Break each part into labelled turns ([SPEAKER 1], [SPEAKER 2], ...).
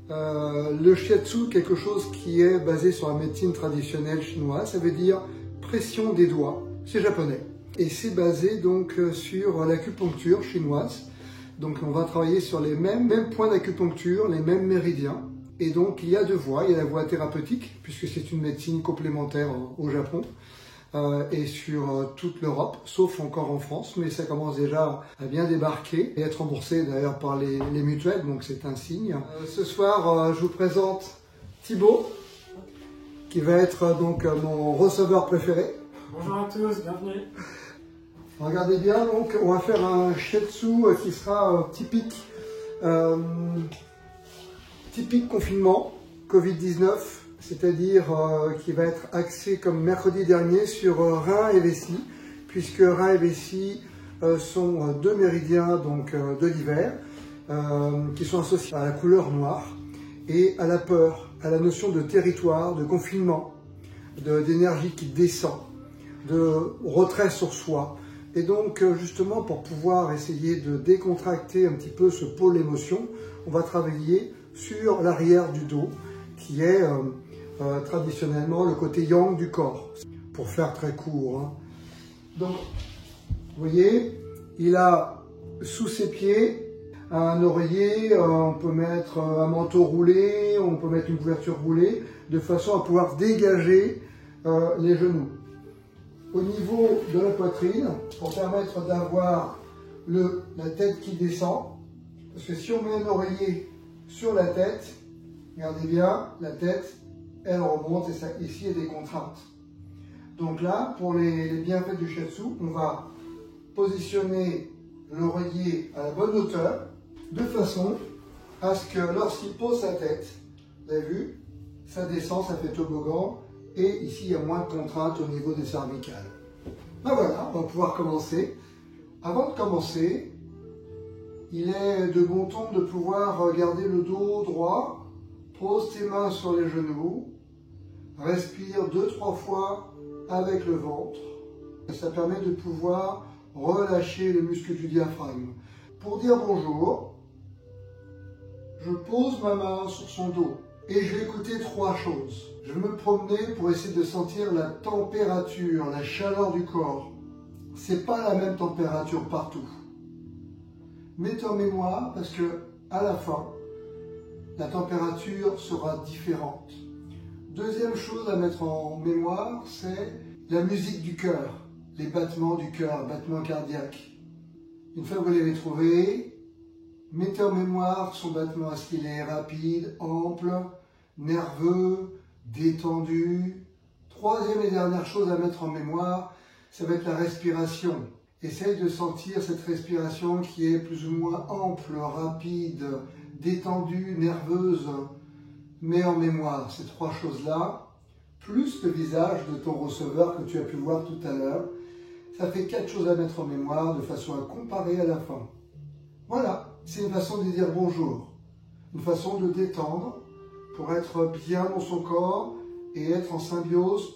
[SPEAKER 1] Le shiatsu, quelque chose qui est basé sur la médecine traditionnelle chinoise, ça veut dire pression des doigts, c'est japonais. Et c'est basé donc sur l'acupuncture chinoise. Donc on va travailler sur les mêmes points d'acupuncture, les mêmes méridiens. Et donc il y a deux voies, il y a la voie thérapeutique, puisque c'est une médecine complémentaire au Japon. Et sur toute l'Europe, sauf encore en France, mais ça commence déjà à bien débarquer et être remboursé d'ailleurs par les mutuelles, donc c'est un signe. Ce soir, je vous présente Thibaut, qui va être donc mon receveur préféré.
[SPEAKER 2] Bonjour à tous, bienvenue.
[SPEAKER 1] Regardez bien, donc on va faire un shiatsu qui sera typique confinement, Covid-19. C'est-à-dire qui va être axé comme mercredi dernier sur rein et vessie, puisque rein et vessie sont deux méridiens donc, de l'hiver qui sont associés à la couleur noire et à la peur, à la notion de territoire, de confinement, d'énergie qui descend, de retrait sur soi. Et donc justement pour pouvoir essayer de décontracter un petit peu ce pôle émotion, on va travailler sur l'arrière du dos qui est traditionnellement le côté yang du corps, pour faire très court. Hein. Donc, vous voyez, il a sous ses pieds un oreiller, on peut mettre un manteau roulé, on peut mettre une couverture roulée, de façon à pouvoir dégager les genoux. Au niveau de la poitrine, pour permettre d'avoir la tête qui descend, parce que si on met un oreiller sur la tête, regardez bien, la tête, elle remonte et ça, ici il y a des contraintes. Donc là, pour les bienfaits du shiatsu, on va positionner l'oreiller à la bonne hauteur, de façon à ce que lorsqu'il pose sa tête, vous avez vu, ça descend, ça fait toboggan, et ici il y a moins de contraintes au niveau des cervicales. Ben voilà, on va pouvoir commencer. Avant de commencer, il est de bon ton de pouvoir garder le dos droit. Pose tes mains sur les genoux, respire 2-3 fois avec le ventre. Et ça permet de pouvoir relâcher le muscle du diaphragme. Pour dire bonjour, je pose ma main sur son dos et je vais écouter 3 choses. Je vais me promener pour essayer de sentir la température, la chaleur du corps. C'est pas la même température partout. Mettez en mémoire parce que à la fin, la température sera différente. Deuxième chose à mettre en mémoire, c'est la musique du cœur, les battements du cœur, battements cardiaques. Une fois que vous l'avez trouvé, mettez en mémoire son battement, est-ce qu'il est rapide, ample, nerveux, détendu. Troisième et dernière chose à mettre en mémoire, ça va être la respiration. Essaye de sentir cette respiration qui est plus ou moins ample, rapide, détendue, nerveuse. Mets en mémoire ces 3 choses-là, plus le visage de ton receveur que tu as pu voir tout à l'heure. Ça fait 4 choses à mettre en mémoire de façon à comparer à la fin. Voilà, c'est une façon de dire bonjour, une façon de détendre pour être bien dans son corps et être en symbiose,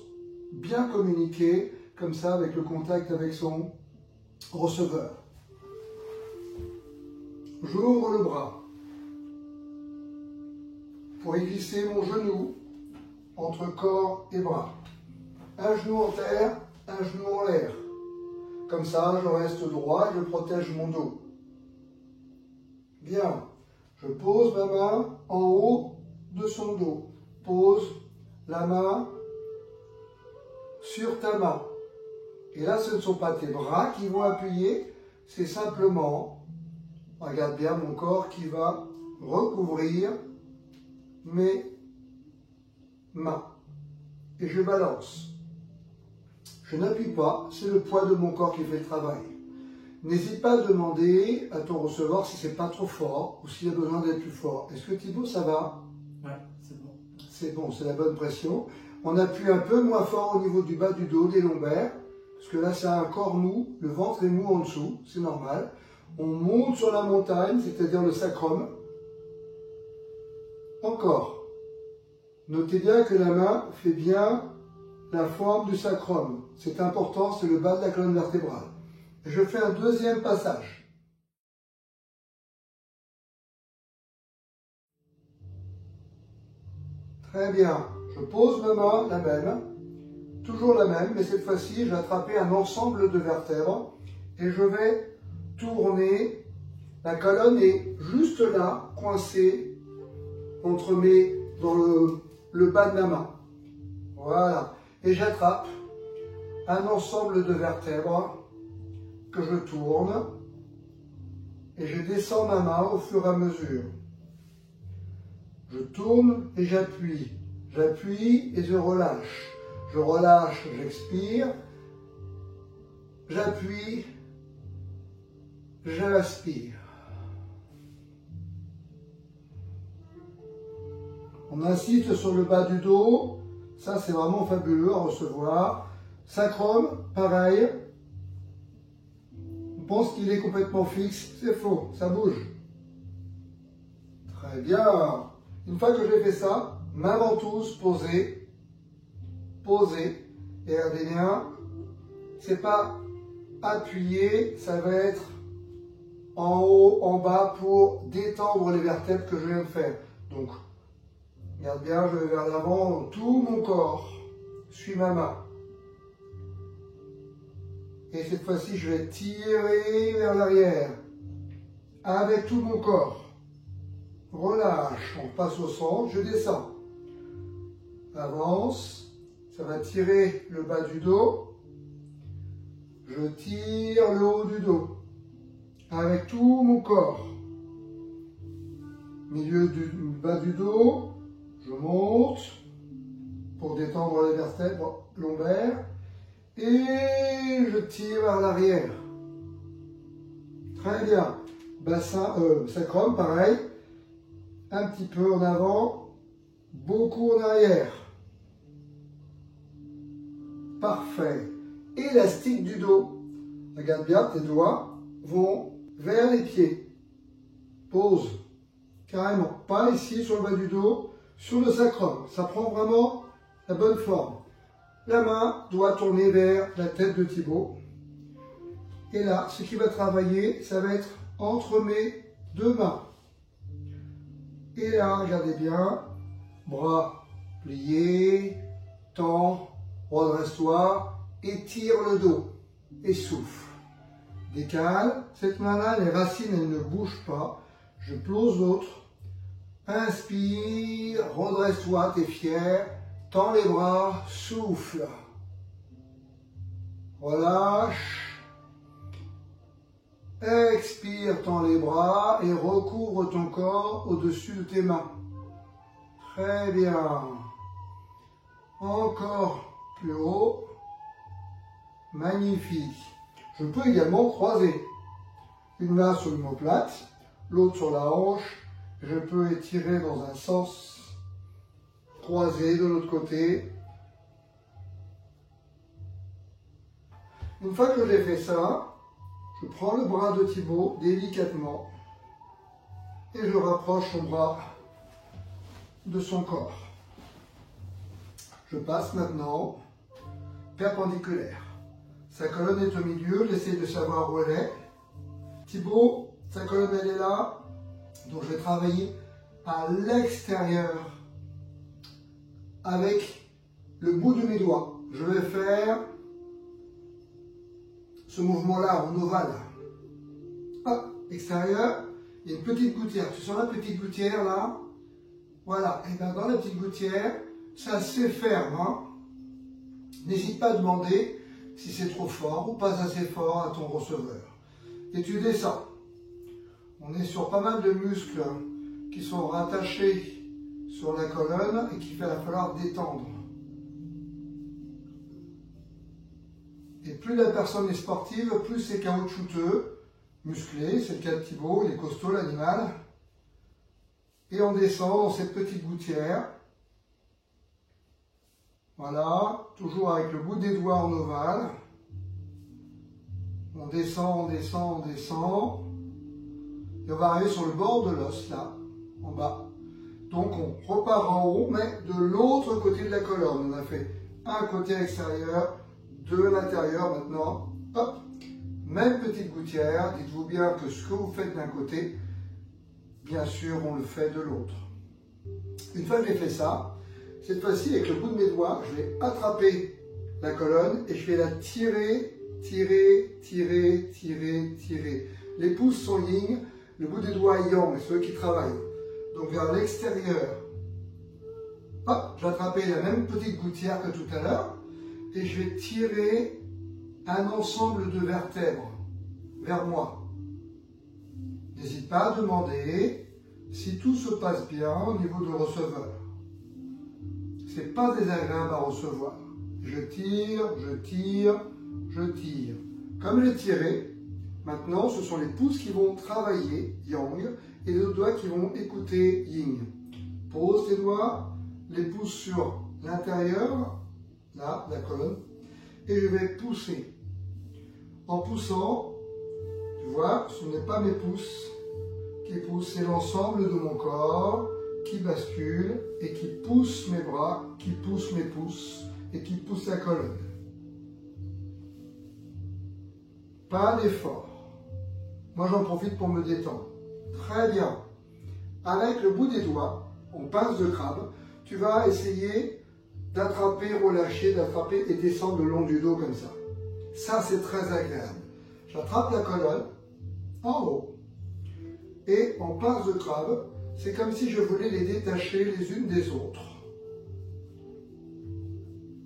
[SPEAKER 1] bien communiquer comme ça avec le contact avec son receveur. J'ouvre le bras pour y glisser mon genou entre corps et bras. Un genou en terre, un genou en l'air. Comme ça, je reste droit et je protège mon dos. Bien. Je pose ma main en haut de son dos. Pose la main sur ta main. Et là, ce ne sont pas tes bras qui vont appuyer, c'est simplement, regarde bien mon corps qui va recouvrir mes mains. Et je balance. Je n'appuie pas, c'est le poids de mon corps qui fait le travail. N'hésite pas à demander à ton receveur si c'est pas trop fort ou s'il a besoin d'être plus fort. Est-ce que Thibaut, ça va?
[SPEAKER 2] Ouais, c'est bon.
[SPEAKER 1] C'est bon, c'est la bonne pression. On appuie un peu moins fort au niveau du bas du dos, des lombaires. Parce que là, c'est un corps mou, le ventre est mou en dessous, c'est normal. On monte sur la montagne, c'est-à-dire le sacrum. Encore. Notez bien que la main fait bien la forme du sacrum. C'est important, c'est le bas de la colonne vertébrale. Je fais un deuxième passage. Très bien. Je pose ma main, la même. Toujours la même, mais cette fois-ci, j'ai attrapé un ensemble de vertèbres et je vais tourner. La colonne est juste là, coincée entre dans le bas de ma main. Voilà. Et j'attrape un ensemble de vertèbres que je tourne et je descends ma main au fur et à mesure. Je tourne et j'appuie. J'appuie et je relâche. Je relâche, j'expire. J'appuie, j'inspire. On insiste sur le bas du dos. Ça, c'est vraiment fabuleux à recevoir. Sacrum, pareil. On pense qu'il est complètement fixe. C'est faux, ça bouge. Très bien. Une fois que j'ai fait ça, main ventouse posée. Posée. Et regardez bien, c'est pas appuyé, ça va être en haut, en bas pour détendre les vertèbres que je viens de faire. Donc, regarde bien, je vais vers l'avant, tout mon corps suit ma main. Et cette fois-ci, je vais tirer vers l'arrière avec tout mon corps. Relâche, on passe au centre, je descends. Avance, ça va tirer le bas du dos. Je tire le haut du dos avec tout mon corps. Milieu du bas du dos, je monte pour détendre les vertèbres lombaires et je tire vers l'arrière. Très bien. Bassin, sacrum, pareil. Un petit peu en avant, beaucoup en arrière. Parfait. Élastique du dos. Regarde bien, tes doigts vont vers les pieds. Pose. Carrément. Pas ici sur le bas du dos, sur le sacrum. Ça prend vraiment la bonne forme. La main doit tourner vers la tête de Thibaut. Et là, ce qui va travailler, ça va être entre mes deux mains. Et là, regardez bien, bras pliés, tends, redresse-toi, étire le dos et souffle. Décale, cette main-là, les racines, elles ne bougent pas. Je pose l'autre. Inspire, redresse-toi, t'es fier. Tends les bras, souffle. Relâche. Expire, tends les bras et recouvre ton corps au-dessus de tes mains. Très bien. Encore plus haut. Magnifique. Je peux également croiser. Une main sur l'omoplate, l'autre sur la hanche. Je peux étirer dans un sens, croiser de l'autre côté. Une fois que j'ai fait ça, je prends le bras de Thibaut délicatement et je rapproche son bras de son corps. Je passe maintenant perpendiculaire. Sa colonne est au milieu, j'essaie de savoir où elle est. Thibaut, sa colonne elle est là, donc je vais travailler à l'extérieur avec le bout de mes doigts. Je vais faire ce mouvement-là en ovale. Hop, extérieur, il y a une petite gouttière. Tu sens la petite gouttière là? Voilà, et bien dans la petite gouttière, c'est assez ferme. Hein? N'hésite pas à demander si c'est trop fort ou pas assez fort à ton receveur. Et tu descends. On est sur pas mal de muscles qui sont rattachés sur la colonne et qu'il va falloir détendre. Et plus la personne est sportive, plus c'est caoutchouteux, musclé, c'est le cas de Thibaut, il est costaud l'animal. Et on descend dans cette petite gouttière. Voilà, toujours avec le bout des doigts en ovale. On descend, on descend, on descend. Et on va arriver sur le bord de l'os, là, en bas. Donc on repart en haut, mais de l'autre côté de la colonne. On a fait un côté extérieur, de l'intérieur maintenant. Hop, même petite gouttière. Dites-vous bien que ce que vous faites d'un côté, bien sûr, on le fait de l'autre. Une fois que j'ai fait ça, Cette fois-ci, avec le bout de mes doigts, je vais attraper la colonne et je vais la tirer, tirer, tirer, tirer, tirer. Les pouces sont yin, le bout des doigts yang, c'est ceux qui travaillent. Donc vers l'extérieur. Hop, j'ai attrapé la même petite gouttière que tout à l'heure et je vais tirer un ensemble de vertèbres vers moi. N'hésite pas à demander si tout se passe bien au niveau du receveur. Ce n'est pas désagréable à recevoir. Je tire, je tire, je tire. Comme j'ai tiré, maintenant ce sont les pouces qui vont travailler yang et les doigts qui vont écouter yin. Pose tes doigts, les pouces sur l'intérieur, là, la colonne, et je vais pousser. En poussant, tu vois, ce n'est pas mes pouces qui poussent, c'est l'ensemble de mon corps qui bascule et qui pousse mes bras, qui pousse mes pouces et qui pousse la colonne. Pas d'effort. Moi, j'en profite pour me détendre. Très bien. Avec le bout des doigts, en pince de crabe, tu vas essayer d'attraper, relâcher, d'attraper et descendre le long du dos comme ça. Ça, c'est très agréable. J'attrape la colonne en haut et en pince de crabe, c'est comme si je voulais les détacher les unes des autres.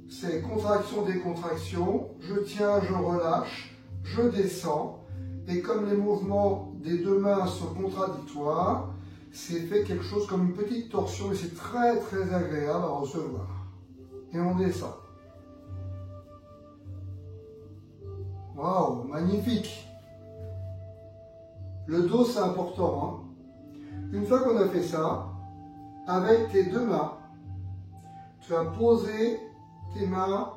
[SPEAKER 1] C'est contraction, décontraction, je tiens, je relâche, je descends et comme les mouvements des deux mains sont contradictoires, c'est fait quelque chose comme une petite torsion et c'est très très agréable à recevoir. Et on descend. Waouh, magnifique! Le dos, c'est important. Hein? Une fois qu'on a fait ça, avec tes deux mains, tu vas poser tes mains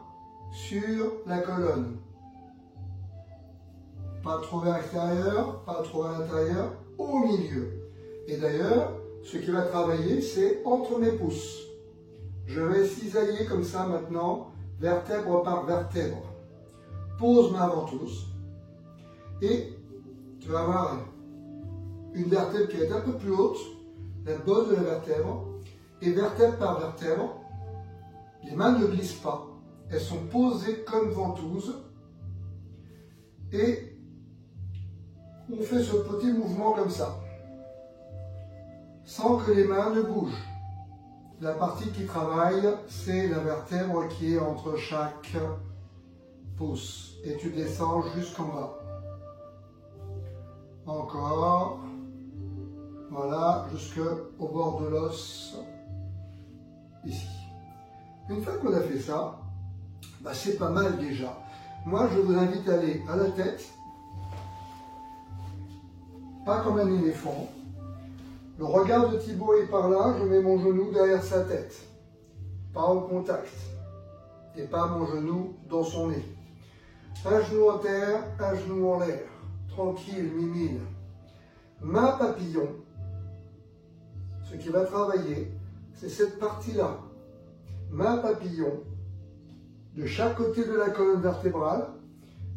[SPEAKER 1] sur la colonne. Pas trop vers l'extérieur, pas trop à l'intérieur, au milieu. Et d'ailleurs, ce qui va travailler, c'est entre mes pouces. Je vais cisailler comme ça maintenant, vertèbre par vertèbre. Pose ma ventouse et tu vas avoir une vertèbre qui va être un peu plus haute, la base de la vertèbre, et vertèbre par vertèbre, les mains ne glissent pas, elles sont posées comme ventouse et on fait ce petit mouvement comme ça, sans que les mains ne bougent. La partie qui travaille, c'est la vertèbre qui est entre chaque pouce et tu descends jusqu'en bas. Encore, voilà, jusqu'au bord de l'os, ici. Une fois qu'on a fait ça, bah c'est pas mal déjà. Moi, je vous invite à aller à la tête, pas comme un éléphant. Le regard de Thibaut est par là, je mets mon genou derrière sa tête, pas en contact, et pas mon genou dans son nez. Un genou en terre, un genou en l'air, tranquille, mimine. Main papillon, ce qui va travailler, c'est cette partie-là. Main papillon, de chaque côté de la colonne vertébrale,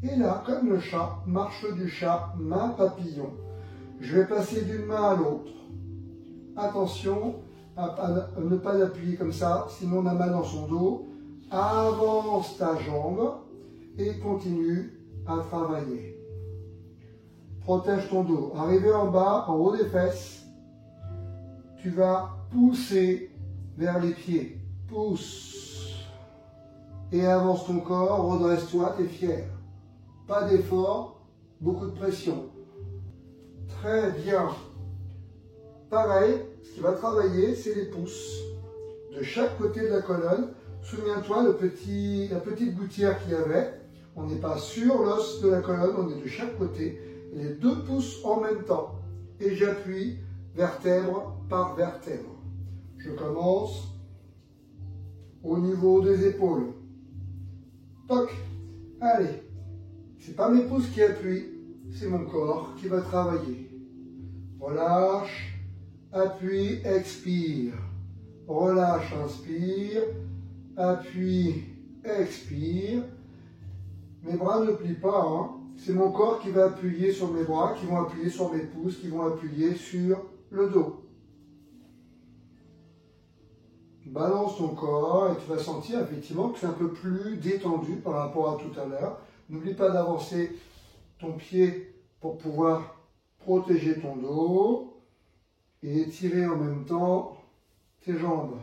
[SPEAKER 1] et là, comme le chat, marche du chat, main papillon. Je vais passer d'une main à l'autre. Attention à ne pas l'appuyer comme ça, sinon on a mal dans son dos. Avance ta jambe et continue à travailler. Protège ton dos. Arrivé en bas, en haut des fesses, tu vas pousser vers les pieds. Pousse. Et avance ton corps, redresse-toi, tu es fier. Pas d'effort, beaucoup de pression. Très bien. Pareil, ce qui va travailler, c'est les pouces. De chaque côté de la colonne, souviens-toi la petite gouttière qu'il y avait. On n'est pas sur l'os de la colonne, on est de chaque côté. Les deux pouces en même temps. Et j'appuie vertèbre par vertèbre. Je commence au niveau des épaules. Toc. Allez. C'est pas mes pouces qui appuient, c'est mon corps qui va travailler. Relâche. Appuie, expire. Relâche, inspire. Appuie, expire. Mes bras ne plient pas, hein. C'est mon corps qui va appuyer sur mes bras, qui vont appuyer sur mes pouces, qui vont appuyer sur le dos. balance ton corps et tu vas sentir effectivement que c'est un peu plus détendu par rapport à tout à l'heure. N'oublie pas d'avancer ton pied pour pouvoir protéger ton dos et étirer en même temps tes jambes.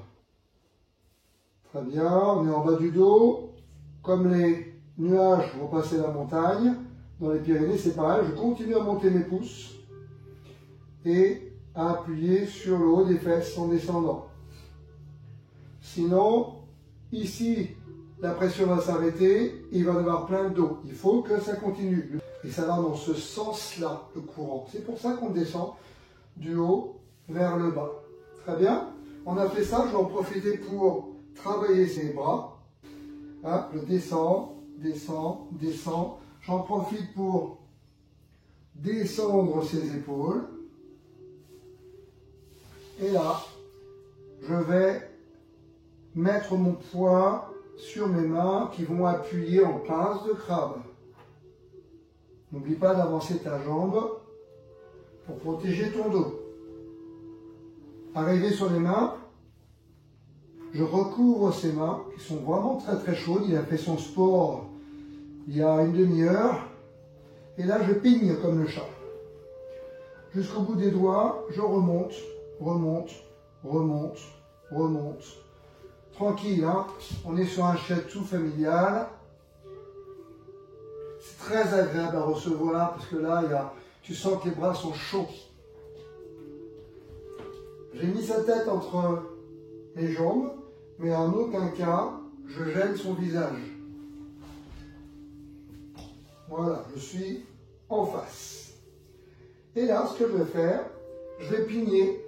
[SPEAKER 1] Très bien, on est en bas du dos. Comme les nuages vont passer la montagne, dans les Pyrénées, c'est pareil. Je continue à monter mes pouces et à appuyer sur le haut des fesses en descendant. Sinon, ici, la pression va s'arrêter, il va y avoir plein d'eau. Il faut que ça continue. Et ça va dans ce sens-là, le courant. C'est pour ça qu'on descend du haut vers le bas. Très bien. On a fait ça, je vais en profiter pour travailler ses bras. Hein, je descends, descends, descends. J'en profite pour descendre ses épaules. Et là, je vais mettre mon poids sur mes mains qui vont appuyer en pince de crabe. N'oublie pas d'avancer ta jambe pour protéger ton dos. Arrivé sur les mains, je recouvre ses mains qui sont vraiment très très chaudes. Il a fait son sport il y a une demi-heure. Et là, je pigne comme le chat. Jusqu'au bout des doigts, je remonte, remonte, remonte, remonte. Tranquille, hein? On est sur un shiatsu familial. C'est très agréable à recevoir parce que là, tu sens que les bras sont chauds. J'ai mis sa tête entre mes jambes, mais en aucun cas, je gêne son visage. Voilà, je suis en face. Et là, ce que je vais faire, je vais pigner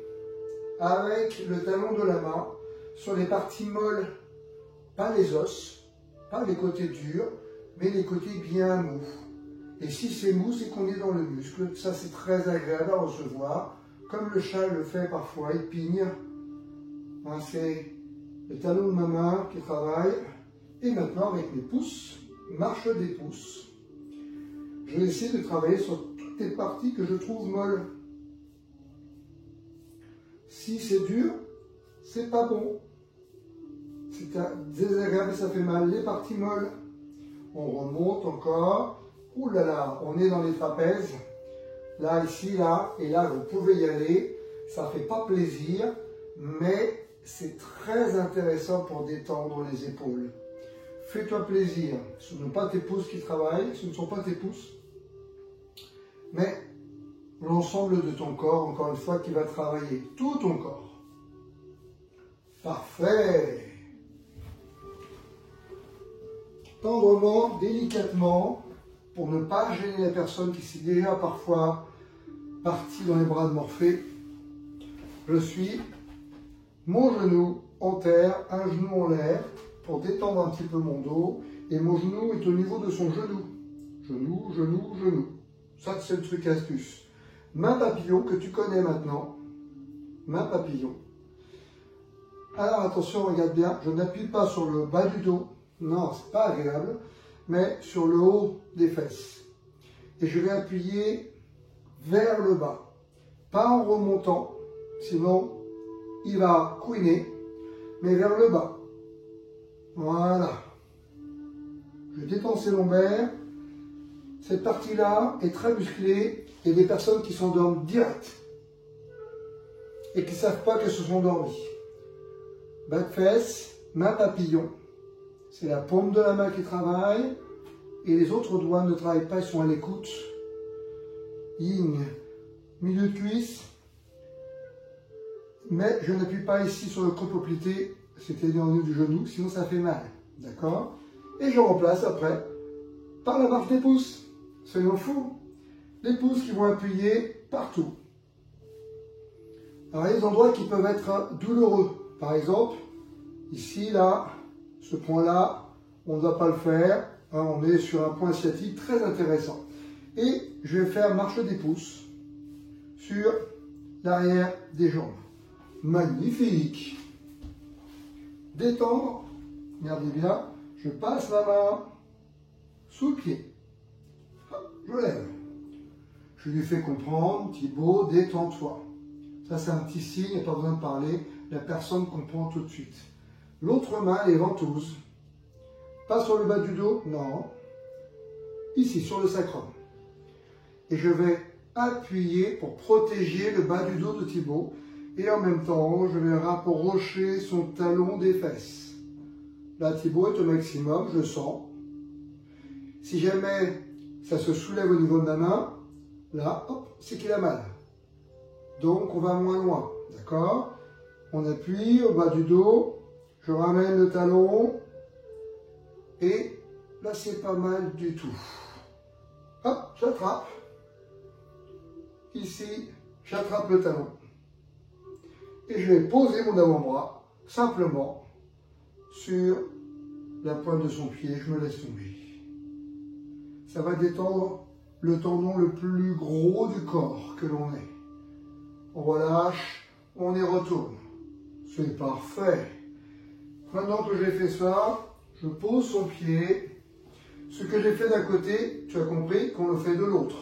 [SPEAKER 1] avec le talon de la main sur les parties molles, pas les os, pas les côtés durs, mais les côtés bien mous. Et si c'est mou, c'est qu'on est dans le muscle. Ça, c'est très agréable à recevoir. Comme le chat le fait parfois, il pigne. Hein, c'est le talon de ma main qui travaille. Et maintenant, avec mes pouces, marche des pouces. Je vais essayer de travailler sur toutes les parties que je trouve molles. Si c'est dur, c'est pas bon. C'est désagréable et ça fait mal. Les parties molles, on remonte encore. Ouh là là, on est dans les trapèzes. Là, ici, là, et là, vous pouvez y aller. Ça fait pas plaisir, mais c'est très intéressant pour détendre les épaules. Fais-toi plaisir. Ce ne sont pas tes pouces qui travaillent, ce ne sont pas tes pouces, mais l'ensemble de ton corps, encore une fois, qui va travailler. Tout ton corps. Parfait. Tendrement, délicatement, pour ne pas gêner la personne qui s'est déjà parfois partie dans les bras de Morphée. Je suis mon genou en terre, un genou en l'air, pour détendre un petit peu mon dos. Et mon genou est au niveau de son genou. Genou, genou, genou. Ça, c'est le truc astuce. Main papillon, que tu connais maintenant. Main papillon. Alors attention, regarde bien, je n'appuie pas sur le bas du dos. Non, c'est pas agréable. Mais sur le haut des fesses. Et je vais appuyer vers le bas. Pas en remontant, sinon il va couiner, mais vers le bas. Voilà. Je détends ses lombaires. Cette partie-là est très musclée et des personnes qui s'endorment direct et qui ne savent pas qu'elles se sont endormies. Bas de fesses, main papillon. C'est la paume de la main qui travaille et les autres doigts ne travaillent pas, ils sont à l'écoute. Yin, milieu de cuisse. Mais je n'appuie pas ici sur le creux poplité, c'est-à-dire au niveau du genou, sinon ça fait mal. D'accord? Et je remplace après par la marche des pouces. Soyons fous. Les pouces qui vont appuyer partout. Alors il y a des endroits qui peuvent être douloureux. Par exemple, ici, là, ce point-là, on ne va pas le faire. Hein, on est sur un point sciatique très intéressant. Et je vais faire marche des pouces sur l'arrière des jambes. Magnifique. Détendre. Regardez bien. Je passe la main sous le pied. Hop, je lève. Je lui fais comprendre, Thibaut, détends-toi. Ça, c'est un petit signe, il n'y a pas besoin de parler. la personne comprend tout de suite. L'autre main, les ventouses. Pas sur le bas du dos, non. Ici, sur le sacrum. Et je vais appuyer pour protéger le bas du dos de Thibaut. Et en même temps, je vais rapprocher son talon des fesses. Là, Thibaut est au maximum, je sens. Si jamais ça se soulève au niveau de ma main, là, hop, c'est qu'il a mal. Donc, on va moins loin, d'accord? On appuie au bas du dos, je ramène le talon, et là, c'est pas mal du tout. Hop, j'attrape. Ici, j'attrape le talon. Et je vais poser mon avant-bras, simplement, sur la pointe de son pied, je me laisse tomber. Ça va détendre le tendon le plus gros du corps que l'on ait. On relâche, on y retourne. C'est parfait. Maintenant que j'ai fait ça, je pose son pied. Ce que j'ai fait d'un côté, tu as compris qu'on le fait de l'autre.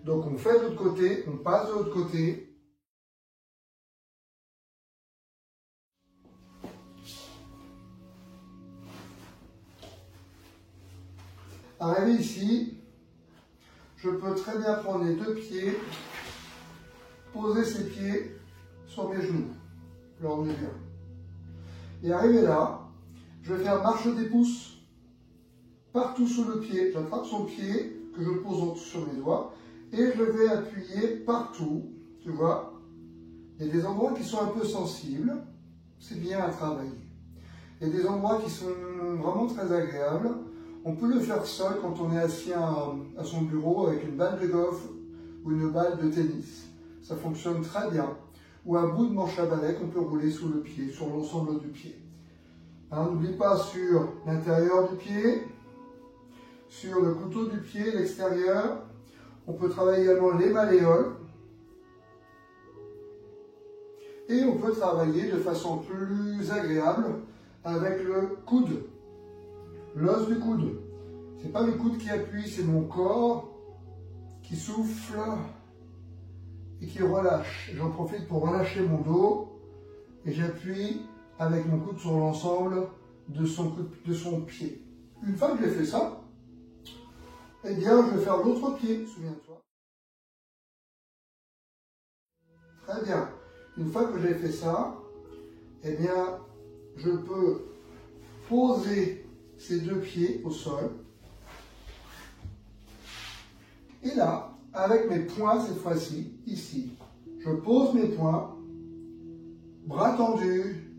[SPEAKER 1] Donc on fait de l'autre côté, on passe de l'autre côté. Arrivé ici, je peux très bien prendre les deux pieds, poser ses pieds sur mes genoux. Là, on est bien. Et arrivé là, je vais faire marche des pouces partout sur le pied. J'attrape son pied que je pose sur mes doigts et je vais appuyer partout. Tu vois, il y a des endroits qui sont un peu sensibles, c'est bien à travailler. Il y a des endroits qui sont vraiment très agréables. On peut le faire seul quand on est assis à son bureau avec une balle de golf ou une balle de tennis. Ça fonctionne très bien. Ou un bout de manche à balai qu'on peut rouler sous le pied, sur l'ensemble du pied. Hein, n'oublie pas sur l'intérieur du pied, sur le couteau du pied, l'extérieur. On peut travailler également les malléoles. Et on peut travailler de façon plus agréable avec le coude. L'os du coude. C'est pas le coude qui appuie, c'est mon corps qui souffle et qui relâche. J'en profite pour relâcher mon dos et j'appuie avec mon coude sur l'ensemble de son pied. Une fois que j'ai fait ça, eh bien, je vais faire l'autre pied, souviens-toi. Très bien. Une fois que j'ai fait ça, eh bien, je peux poser ces deux pieds au sol. Et là, avec mes poings cette fois-ci, ici, je pose mes poings, bras tendus,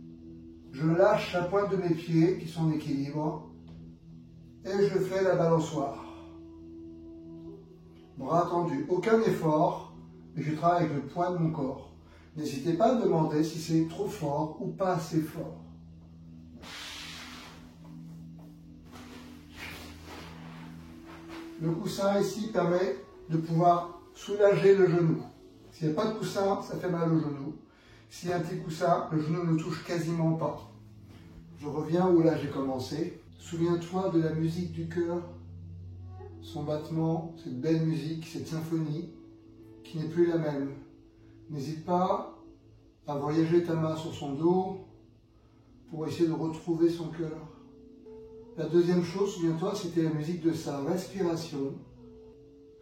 [SPEAKER 1] je lâche la pointe de mes pieds qui sont en équilibre et je fais la balançoire. Bras tendus, aucun effort, mais je travaille avec le poids de mon corps. N'hésitez pas à me demander si c'est trop fort ou pas assez fort. Le coussin ici permet de pouvoir soulager le genou. S'il n'y a pas de coussin, ça fait mal au genou. S'il y a un petit coussin, le genou ne touche quasiment pas. Je reviens où là j'ai commencé. Souviens-toi de la musique du cœur, son battement, cette belle musique, cette symphonie, qui n'est plus la même. N'hésite pas à voyager ta main sur son dos pour essayer de retrouver son cœur. La deuxième chose, souviens-toi, c'était la musique de sa respiration.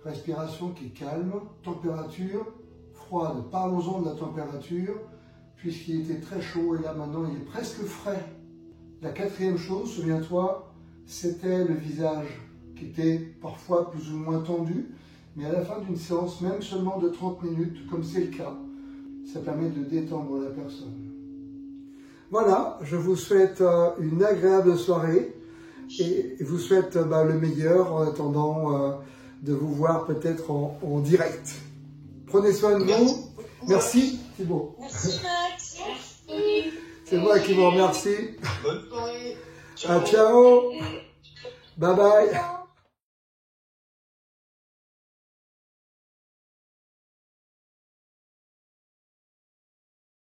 [SPEAKER 1] Respiration qui est calme, température froide. Parlons-en de la température, puisqu'il était très chaud et là maintenant il est presque frais. La quatrième chose, souviens-toi, c'était le visage qui était parfois plus ou moins tendu, mais à la fin d'une séance, même seulement de 30 minutes, comme c'est le cas, ça permet de détendre la personne. Voilà, je vous souhaite une agréable soirée. Et vous souhaite le meilleur en attendant de vous voir peut-être en direct. Prenez soin de vous. Merci Thibaut.
[SPEAKER 3] Merci Max.
[SPEAKER 1] C'est moi qui vous remercie.
[SPEAKER 4] Bonne soirée.
[SPEAKER 1] Ciao. Bye bye.